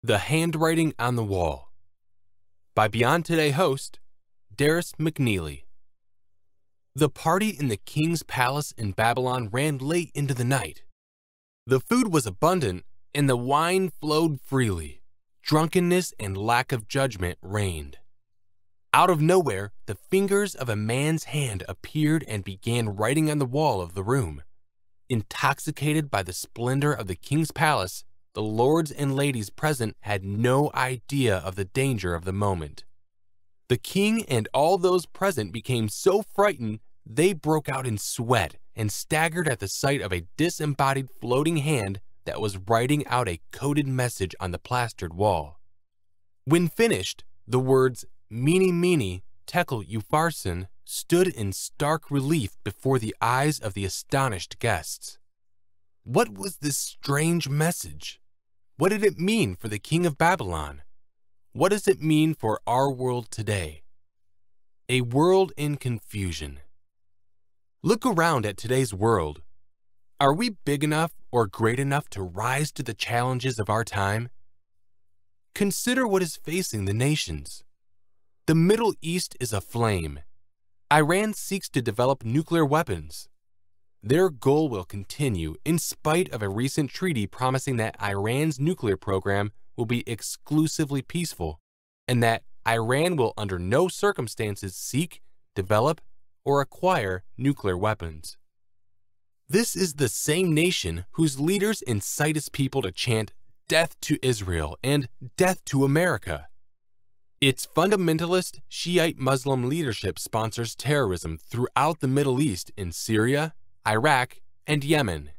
The Handwriting on the Wall by Beyond Today host, Darius McNeely. The party in the king's palace in Babylon ran late into the night. The food was abundant and the wine flowed freely. Drunkenness and lack of judgment reigned. Out of nowhere, the fingers of a man's hand appeared and began writing on the wall of the room. Intoxicated by the splendor of the king's palace, the lords and ladies present had no idea of the danger of the moment. The king and all those present became so frightened they broke out in sweat and staggered at the sight of a disembodied floating hand that was writing out a coded message on the plastered wall. When finished, the words "Mene, Mene, Tekel Upharsin" stood in stark relief before the eyes of the astonished guests. What was this strange message? What did it mean for the king of Babylon? What does it mean for our world today? A world in confusion. Look around at today's world. Are we big enough or great enough to rise to the challenges of our time? Consider what is facing the nations. The Middle East is aflame. Iran seeks to develop nuclear weapons. Their goal will continue in spite of a recent treaty promising that Iran's nuclear program will be exclusively peaceful and that Iran will under no circumstances seek, develop, or acquire nuclear weapons. This is the same nation whose leaders incite its people to chant "Death to Israel" and "Death to America." Its fundamentalist Shiite Muslim leadership sponsors terrorism throughout the Middle East in Syria, Iraq, and Yemen.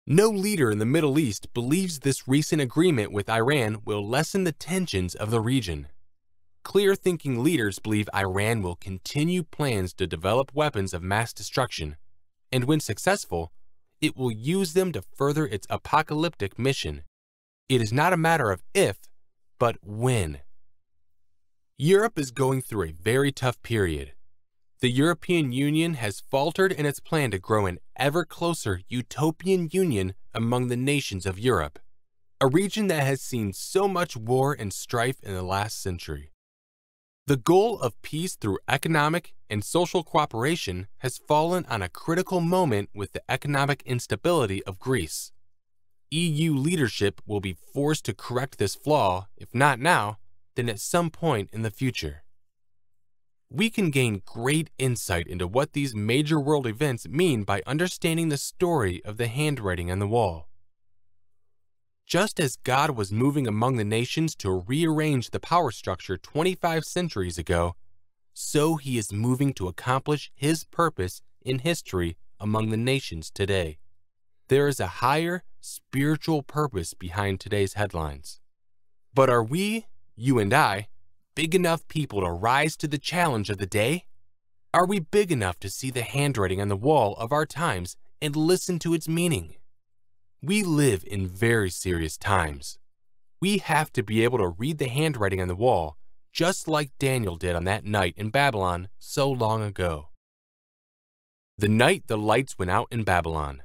No leader in the Middle East believes this recent agreement with Iran will lessen the tensions of the region. Clear-thinking leaders believe Iran will continue plans to develop weapons of mass destruction, and when successful, it will use them to further its apocalyptic mission. It is not a matter of if, but when. Europe is going through a very tough period. The European Union has faltered in its plan to grow an ever closer utopian union among the nations of Europe, a region that has seen so much war and strife in the last century. The goal of peace through economic and social cooperation has fallen on a critical moment with the economic instability of Greece. EU leadership will be forced to correct this flaw, if not now, then at some point in the future. We can gain great insight into what these major world events mean by understanding the story of the handwriting on the wall. Just as God was moving among the nations to rearrange the power structure 25 centuries ago, so He is moving to accomplish His purpose in history among the nations today. There is a higher spiritual purpose behind today's headlines. But are we, you and I, big enough people to rise to the challenge of the day? Are we big enough to see the handwriting on the wall of our times and listen to its meaning? We live in very serious times. We have to be able to read the handwriting on the wall, just like Daniel did on that night in Babylon so long ago. The night the lights went out in Babylon.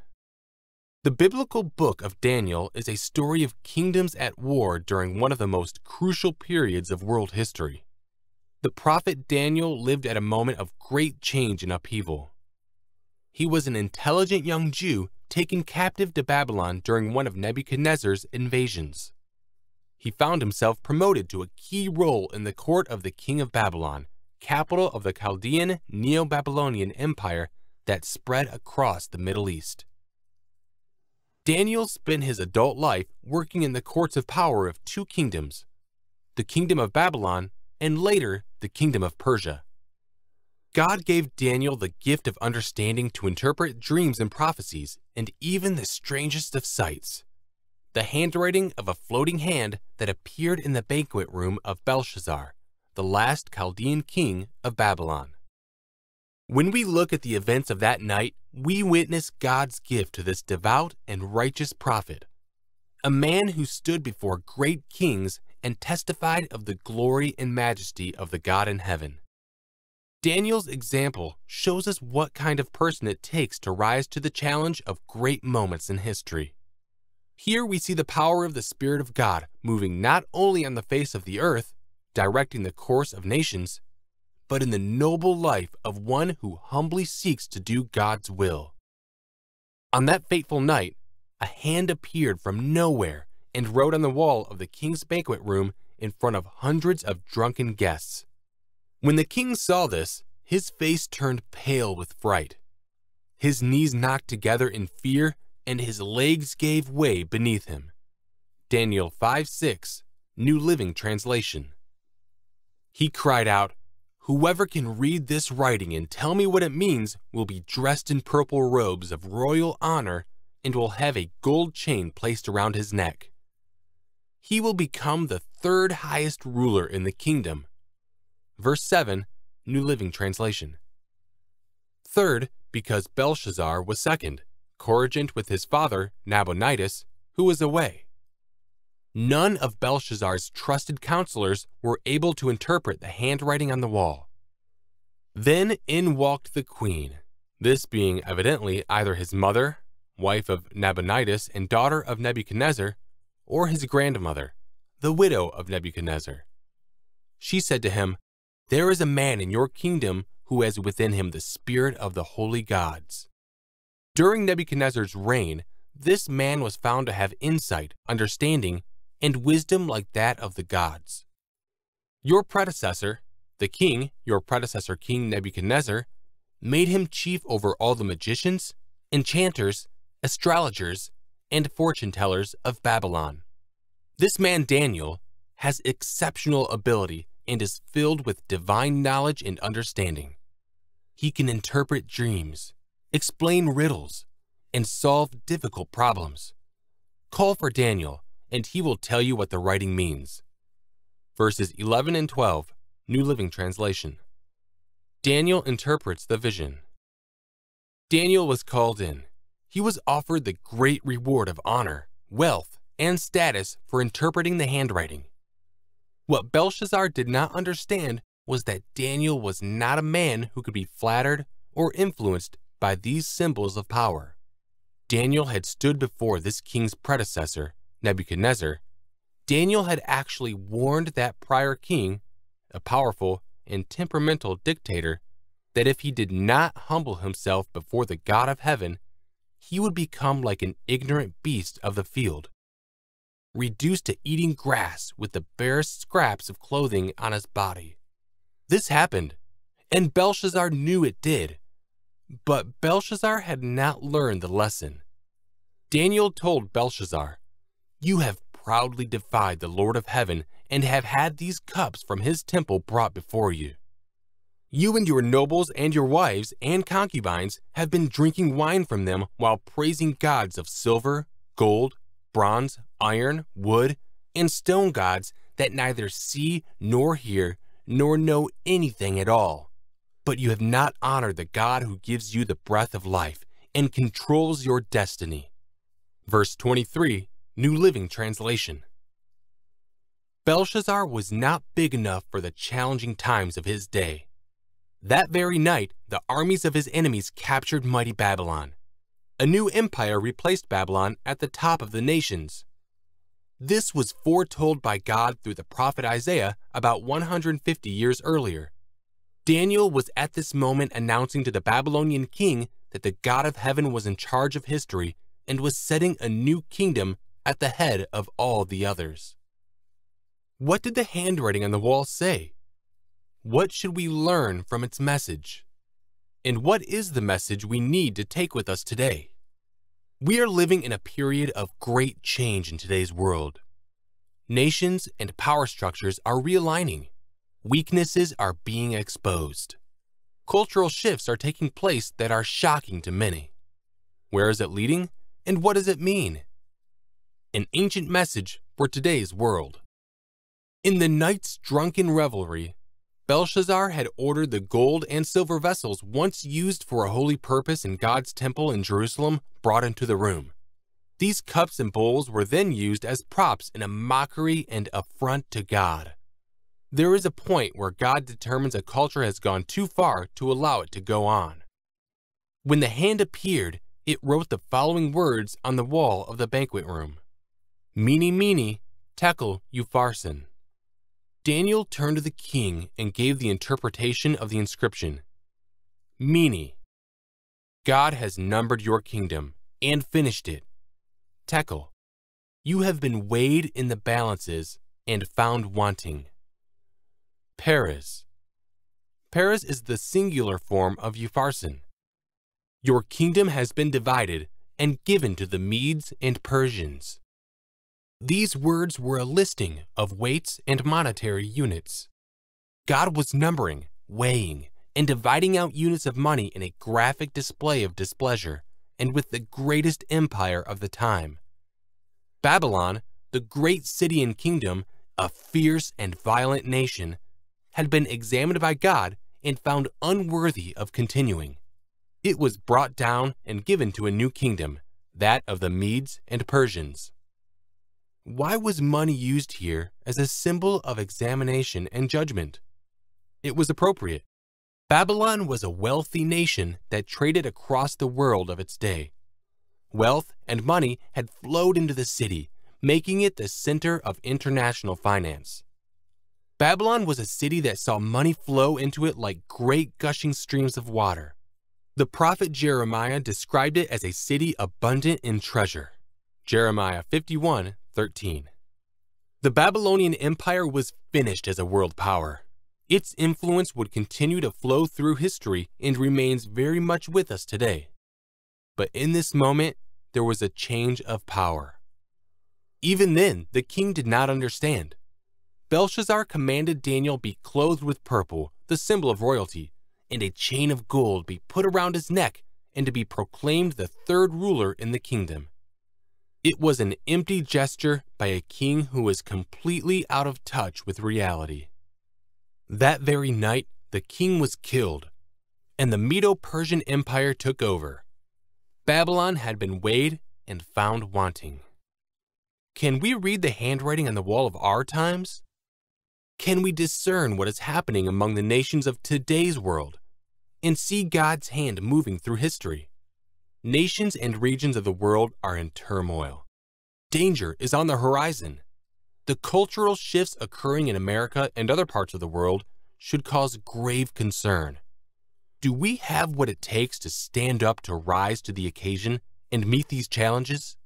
The biblical book of Daniel is a story of kingdoms at war during one of the most crucial periods of world history. The prophet Daniel lived at a moment of great change and upheaval. He was an intelligent young Jew taken captive to Babylon during one of Nebuchadnezzar's invasions. He found himself promoted to a key role in the court of the king of Babylon, capital of the Chaldean Neo-Babylonian Empire that spread across the Middle East. Daniel spent his adult life working in the courts of power of two kingdoms, the kingdom of Babylon and later the kingdom of Persia. God gave Daniel the gift of understanding to interpret dreams and prophecies and even the strangest of sights, the handwriting of a floating hand that appeared in the banquet room of Belshazzar, the last Chaldean king of Babylon. When we look at the events of that night, we witness God's gift to this devout and righteous prophet, a man who stood before great kings and testified of the glory and majesty of the God in heaven. Daniel's example shows us what kind of person it takes to rise to the challenge of great moments in history. Here we see the power of the Spirit of God moving not only on the face of the earth, directing the course of nations, but in the noble life of one who humbly seeks to do God's will. On that fateful night, a hand appeared from nowhere and wrote on the wall of the king's banquet room in front of hundreds of drunken guests. When the king saw this, his face turned pale with fright. His knees knocked together in fear, and his legs gave way beneath him. Daniel 5:6, New Living Translation. He cried out, "Whoever can read this writing and tell me what it means will be dressed in purple robes of royal honor and will have a gold chain placed around his neck. He will become the third highest ruler in the kingdom." Verse 7, New Living Translation. Third, because Belshazzar was second, co-regent with his father, Nabonidus, who was away. None of Belshazzar's trusted counselors were able to interpret the handwriting on the wall. Then in walked the queen, this being evidently either his mother, wife of Nabonidus and daughter of Nebuchadnezzar, or his grandmother, the widow of Nebuchadnezzar. She said to him, "There is a man in your kingdom who has within him the spirit of the holy gods." During Nebuchadnezzar's reign, this man was found to have insight, understanding, and wisdom like that of the gods. Your predecessor, the king, your predecessor King Nebuchadnezzar, made him chief over all the magicians, enchanters, astrologers, and fortune-tellers of Babylon. This man Daniel has exceptional ability and is filled with divine knowledge and understanding. He can interpret dreams, explain riddles, and solve difficult problems. Call for Daniel, and he will tell you what the writing means. Verses 11 and 12, New Living Translation. Daniel interprets the vision. Daniel was called in. He was offered the great reward of honor, wealth, and status for interpreting the handwriting. What Belshazzar did not understand was that Daniel was not a man who could be flattered or influenced by these symbols of power. Daniel had stood before this king's predecessor, Nebuchadnezzar. Daniel had actually warned that prior king, a powerful and temperamental dictator, that if he did not humble himself before the God of heaven, he would become like an ignorant beast of the field, reduced to eating grass with the barest scraps of clothing on his body. This happened, and Belshazzar knew it did. But Belshazzar had not learned the lesson. Daniel told Belshazzar, "You have proudly defied the Lord of heaven and have had these cups from his temple brought before you. You and your nobles and your wives and concubines have been drinking wine from them while praising gods of silver, gold, bronze, iron, wood, and stone gods that neither see nor hear nor know anything at all. But you have not honored the God who gives you the breath of life and controls your destiny." Verse 23, New Living Translation. Belshazzar was not big enough for the challenging times of his day. That very night, the armies of his enemies captured mighty Babylon. A new empire replaced Babylon at the top of the nations. This was foretold by God through the prophet Isaiah about 150 years earlier. Daniel was at this moment announcing to the Babylonian king that the God of heaven was in charge of history and was setting a new kingdom at the head of all the others. What did the handwriting on the wall say? What should we learn from its message? And what is the message we need to take with us today? We are living in a period of great change in today's world. Nations and power structures are realigning. Weaknesses are being exposed. Cultural shifts are taking place that are shocking to many. Where is it leading, and what does it mean? An ancient message for today's world. In the night's drunken revelry, Belshazzar had ordered the gold and silver vessels once used for a holy purpose in God's temple in Jerusalem brought into the room. These cups and bowls were then used as props in a mockery and affront to God. There is a point where God determines a culture has gone too far to allow it to go on. When the hand appeared, it wrote the following words on the wall of the banquet room. Mene, mene, tekel, upharsin. Daniel turned to the king and gave the interpretation of the inscription. Mene, God has numbered your kingdom and finished it. Tekel, you have been weighed in the balances and found wanting. Peres, Peres is the singular form of upharsin. Your kingdom has been divided and given to the Medes and Persians. These words were a listing of weights and monetary units. God was numbering, weighing, and dividing out units of money in a graphic display of displeasure, and with the greatest empire of the time. Babylon, the great city and kingdom, a fierce and violent nation, had been examined by God and found unworthy of continuing. It was brought down and given to a new kingdom, that of the Medes and Persians. Why was money used here as a symbol of examination and judgment? It was appropriate. Babylon was a wealthy nation that traded across the world of its day. Wealth and money had flowed into the city, making it the center of international finance. Babylon was a city that saw money flow into it like great gushing streams of water. The prophet Jeremiah described it as a city abundant in treasure. Jeremiah 51:13. The Babylonian Empire was finished as a world power. Its influence would continue to flow through history and remains very much with us today. But in this moment, there was a change of power. Even then, the king did not understand. Belshazzar commanded Daniel be clothed with purple, the symbol of royalty, and a chain of gold be put around his neck, and to be proclaimed the third ruler in the kingdom. It was an empty gesture by a king who was completely out of touch with reality. That very night, the king was killed, and the Medo-Persian Empire took over. Babylon had been weighed and found wanting. Can we read the handwriting on the wall of our times? Can we discern what is happening among the nations of today's world and see God's hand moving through history? Nations and regions of the world are in turmoil. Danger is on the horizon. The cultural shifts occurring in America and other parts of the world should cause grave concern. Do we have what it takes to stand up to rise to the occasion and meet these challenges?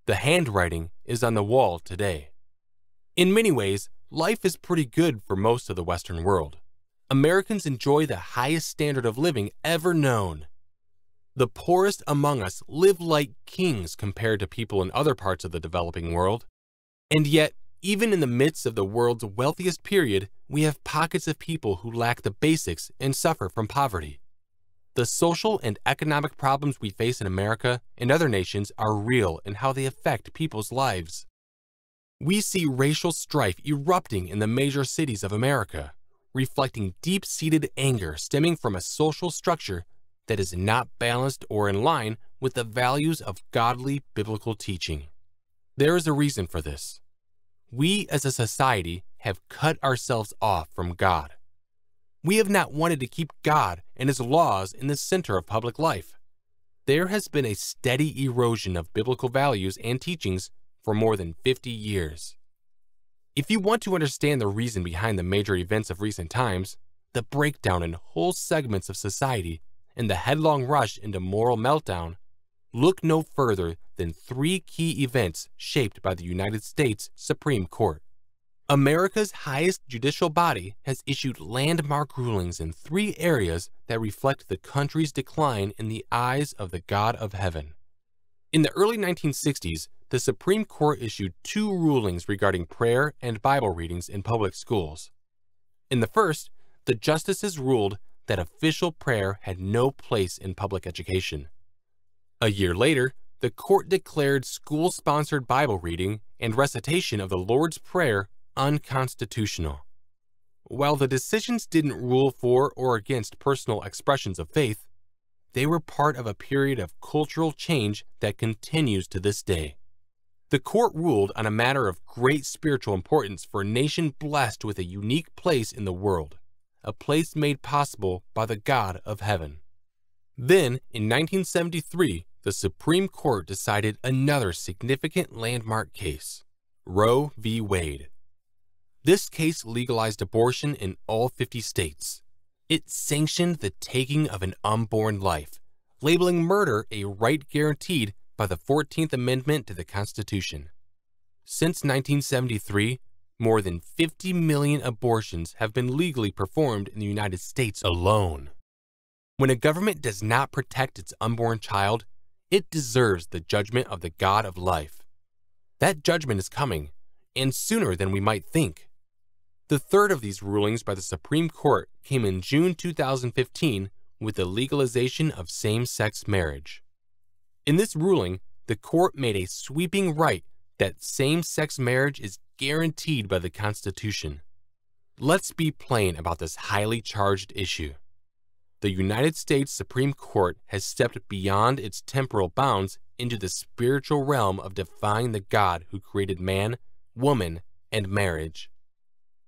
The handwriting is on the wall today. In many ways, life is pretty good for most of the Western world. Americans enjoy the highest standard of living ever known. The poorest among us live like kings compared to people in other parts of the developing world. And yet, even in the midst of the world's wealthiest period, we have pockets of people who lack the basics and suffer from poverty. The social and economic problems we face in America and other nations are real in how they affect people's lives. We see racial strife erupting in the major cities of America, reflecting deep-seated anger stemming from a social structure that is not balanced or in line with the values of godly biblical teaching. There is a reason for this. We as a society have cut ourselves off from God. We have not wanted to keep God and His laws in the center of public life. There has been a steady erosion of biblical values and teachings for more than 50 years. If you want to understand the reason behind the major events of recent times, the breakdown in whole segments of society, and the headlong rush into moral meltdown, look no further than 3 key events shaped by the United States Supreme Court. America's highest judicial body has issued landmark rulings in 3 areas that reflect the country's decline in the eyes of the God of heaven. In the early 1960s, the Supreme Court issued 2 rulings regarding prayer and Bible readings in public schools. In the first, the justices ruled that official prayer had no place in public education. A year later, the court declared school-sponsored Bible reading and recitation of the Lord's Prayer unconstitutional. While the decisions didn't rule for or against personal expressions of faith, they were part of a period of cultural change that continues to this day. The court ruled on a matter of great spiritual importance for a nation blessed with a unique place in the world, a place made possible by the God of heaven. Then, in 1973, the Supreme Court decided another significant landmark case, Roe v. Wade. This case legalized abortion in all 50 states. It sanctioned the taking of an unborn life, labeling murder a right guaranteed by the 14th Amendment to the Constitution. Since 1973, more than 50 million abortions have been legally performed in the United States alone. When a government does not protect its unborn child, it deserves the judgment of the God of life. That judgment is coming, and sooner than we might think. The third of these rulings by the Supreme Court came in June 2015 with the legalization of same-sex marriage. In this ruling, the court made a sweeping right that same-sex marriage is guaranteed by the Constitution. Let's be plain about this highly charged issue. The United States Supreme Court has stepped beyond its temporal bounds into the spiritual realm of defying the God who created man, woman, and marriage.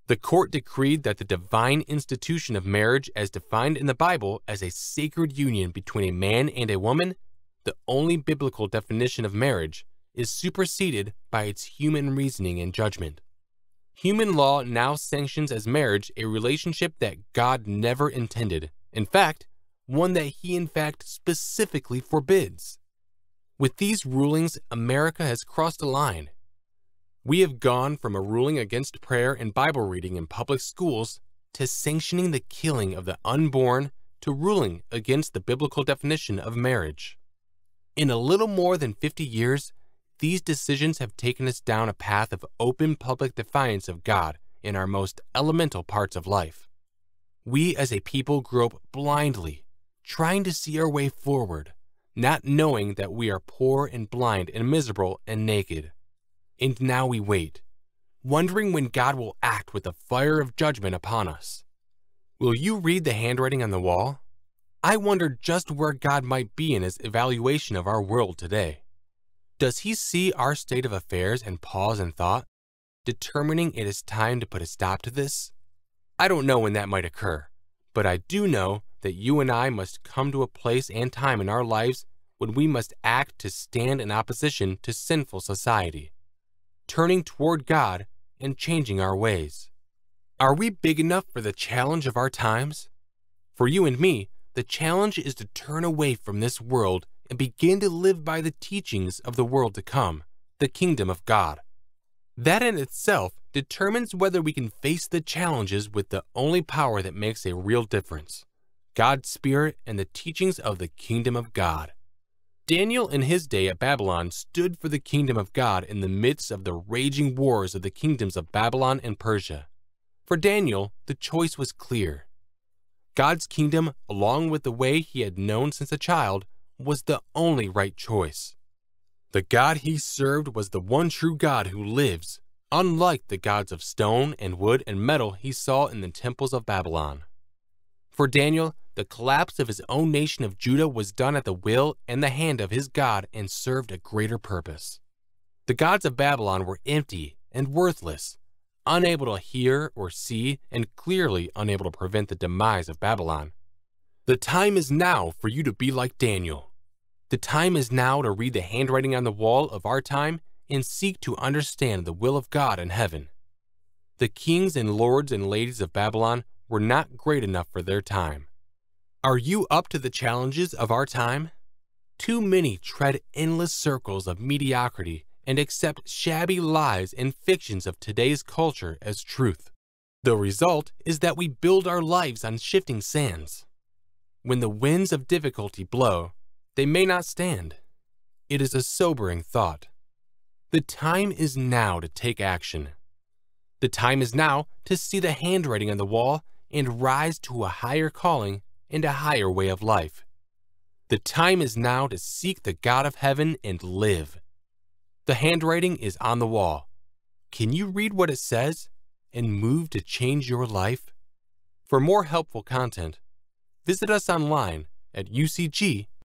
The court decreed that the divine institution of marriage as defined in the Bible as a sacred union between a man and a woman, the only biblical definition of marriage, is superseded by its human reasoning and judgment. Human law now sanctions as marriage a relationship that God never intended. In fact, one that he specifically forbids. With these rulings, America has crossed a line. We have gone from a ruling against prayer and Bible reading in public schools to sanctioning the killing of the unborn to ruling against the biblical definition of marriage. In a little more than 50 years, these decisions have taken us down a path of open public defiance of God in our most elemental parts of life. We as a people grope blindly, trying to see our way forward, not knowing that we are poor and blind and miserable and naked. And now we wait, wondering when God will act with the fire of judgment upon us. Will you read the handwriting on the wall? I wonder just where God might be in his evaluation of our world today. Does he see our state of affairs and pause in thought, determining it is time to put a stop to this? I don't know when that might occur, but I do know that you and I must come to a place and time in our lives when we must act to stand in opposition to sinful society, turning toward God and changing our ways. Are we big enough for the challenge of our times? For you and me, the challenge is to turn away from this world and begin to live by the teachings of the world to come, the kingdom of God. That in itself determines whether we can face the challenges with the only power that makes a real difference, God's Spirit and the teachings of the kingdom of God. Daniel in his day at Babylon stood for the kingdom of God in the midst of the raging wars of the kingdoms of Babylon and Persia. For Daniel, the choice was clear. God's kingdom, along with the way he had known since a child, was the only right choice. The God he served was the one true God who lives, unlike the gods of stone and wood and metal he saw in the temples of Babylon. For Daniel, the collapse of his own nation of Judah was done at the will and the hand of his God and served a greater purpose. The gods of Babylon were empty and worthless, unable to hear or see, and clearly unable to prevent the demise of Babylon. The time is now for you to be like Daniel. The time is now to read the handwriting on the wall of our time and seek to understand the will of God in heaven. The kings and lords and ladies of Babylon were not great enough for their time. Are you up to the challenges of our time? Too many tread endless circles of mediocrity and accept shabby lies and fictions of today's culture as truth. The result is that we build our lives on shifting sands. When the winds of difficulty blow, they may not stand. It is a sobering thought. The time is now to take action. The time is now to see the handwriting on the wall and rise to a higher calling and a higher way of life. The time is now to seek the God of heaven and live. The handwriting is on the wall. Can you read what it says and move to change your life? For more helpful content, visit us online at ucg.edu.